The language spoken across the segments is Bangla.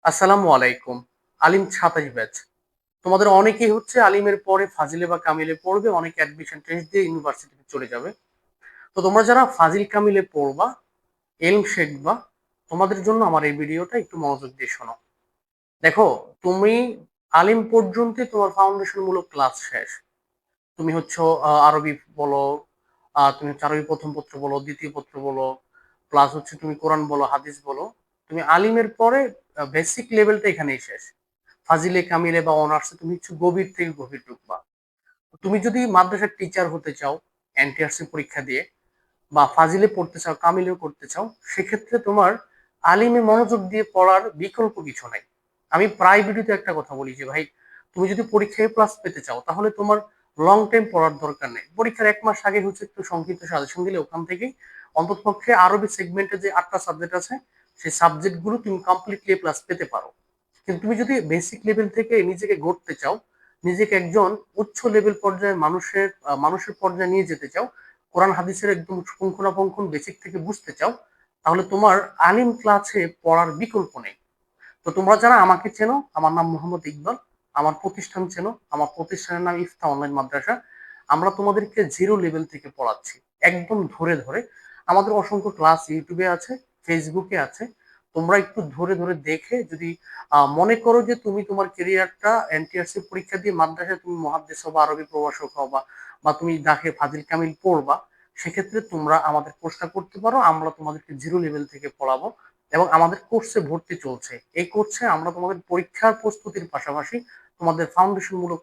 আসসালামু আলাইকুম। আলিম ২৭ ব্যাচ। তোমাদের অনেকেই হচ্ছে আলিমের পরে ফাজিলে বা কামিলে পড়বে, অনেকে অ্যাডমিশন টেস্ট দিয়ে ইউনিভার্সিটিতে চলে যাবে। তো তোমরা যারা ফাজিল কামিলে পড়বা, এলম শিখবা, তোমাদের জন্য আমার এই ভিডিওটা একটু মনোযোগ দিয়ে শোনো। দেখো, তুমি আলিম পর্যন্ত তোমার ফাউন্ডেশন মূলক ক্লাস শেষ। তুমি হচ্ছে আরবি বলো, তুমি হচ্ছে আরবি প্রথম পত্র বলো, দ্বিতীয় পত্র বলো, প্লাস হচ্ছে তুমি কোরআন বলো, হাদিস বলো। তুমি আলিমের পরে বেসিক লেভেলটা এখানেই শেষ। ফাজিলে কামিলে বা অনার্সে তুমি হচ্ছে গভীর থেকে গভীর ঢুকবা। তুমি যদি মাদ্রাসার টিচার হতে চাও এনটিআরসি পরীক্ষা দিয়ে, বা ফাজিলে পড়তে চাও, কামিলেও করতে চাও, সেক্ষেত্রে তোমার আলিমে মনোযোগ দিয়ে পড়ার বিকল্প কিছু নাই। আমি প্রায় ভিডিওতে একটা কথা বলি যে ভাই, তুমি যদি পরীক্ষায় প্লাস পেতে চাও তাহলে তোমার লং টাইম পড়ার দরকার নেই। পরীক্ষার ১ মাস আগে হচ্ছে একটু সংক্ষিপ্ত সাজেশন দিলে ওখান থেকেই অন্ততপক্ষে আরবি সেগমেন্টে যে ৮টা সাবজেক্ট আছে সেই সাবজেক্ট গুলো তুমি কমপ্লিটলি প্লাস পেতে পারো। কিন্তু তুমি যদি বেসিক লেভেল থেকে নিজেকে গড়তে চাও, নিজেকে একজন উচ্চ লেভেল পর্যায়ে মানুষের পর্যায়ে নিয়ে যেতে চাও, কোরআন হাদিসের একদম পুঙ্খানুপুঙ্খ বেসিক থেকে বুঝতে চাও, তাহলে তোমার আলিম ক্লাসে পড়ার বিকল্প নেই। তো তোমরা যারা আমাকে চেনো, আমার নাম মোহাম্মদ ইকবাল। আমার প্রতিষ্ঠান চেনো, আমার প্রতিষ্ঠানের নাম ইফতা অনলাইন মাদ্রাসা। আমরা তোমাদেরকে জিরো লেভেল থেকে পড়াচ্ছি, একদম ধরে ধরে। আমাদের অসংখ্য ক্লাস ইউটিউবে আছে, ফেসবুকে আছে। তোমরা একটু ধরে ধরে দেখে যদি মনে করো যে তুমি তোমার কেরিয়ারটা এনটিআরসি পরীক্ষা দিয়ে মাদ্রাসায় তুমি মুহাদ্দিস হও বা আরবি প্রভাষক হও, বা তুমি দাখে ফাজিল কামিল পড়বা, সেক্ষেত্রে তোমরা আমাদের কোর্সটা করতে পারো। আমরা তোমাদেরকে জিরো লেভেল থেকে পড়াবো এবং আমাদের কোর্সে ভর্তি চলছে। এই কোর্সে আমরা তোমাদের পরীক্ষার প্রস্তুতির পাশাপাশি তোমাদের ফাউন্ডেশন মূলক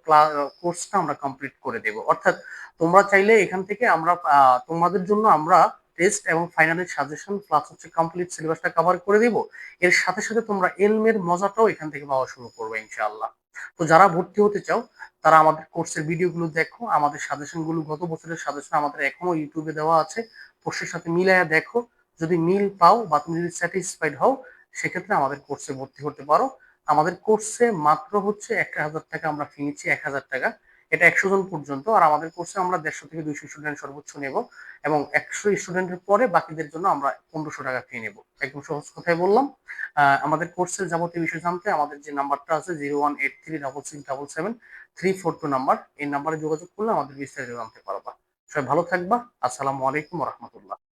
কোর্সটা আমরা কমপ্লিট করে দেব। অর্থাৎ তোমরা চাইলে এখান থেকে আমরা তোমাদের জন্য আমরা টেস্ট এবং ফাইনালের সাজেশন প্লাস হচ্ছে কমপ্লিট সিলেবাসটা কভার করে দিব। এর সাথে সাথে তোমরা এলমের মজাটাও এখান থেকে পাওয়া শুরু করবে ইনশাআল্লাহ। তো যারা ভর্তি হতে চাও তারা আমাদের কোর্সের ভিডিওগুলো দেখো, আমাদের সাজেশন গুলো গত বছরের সাজেশন আমাদের এখনো ইউটিউবে দেওয়া আছে, কোর্সের সাথে মিলাইয়া দেখো। যদি মিল পাও বা তুমি যদি স্যাটিসফাইড হও, সেক্ষেত্রে আমাদের কোর্সে ভর্তি হতে পারো। আমাদের কোর্সে মাত্র হচ্ছে ১,০০০ টাকা আমরা ফি নিচ্ছি, ১,০০০ টাকা। এটা ১০০ জন পর্যন্ত। আর আমাদের কোর্সে আমরা ১৫০ থেকে ২০০ স্টুডেন্ট সর্বোচ্চ নেব, এবং ১০০ স্টুডেন্টের পরে বাকিদের জন্য আমরা ১৫০০ টাকা ফি নেব। একদম সহজ কথায় বললাম। আমাদের কোর্সের যাবতীয় বিষয় জানতে আমাদের যে নাম্বারটা আছে 0183677 342 নাম্বার, এই নাম্বারে যোগাযোগ করলে আমাদের বিস্তারিত জানতে পারবা। সবাই ভালো থাকবা। আসসালামু আলাইকুম রহমতুল্লাহ।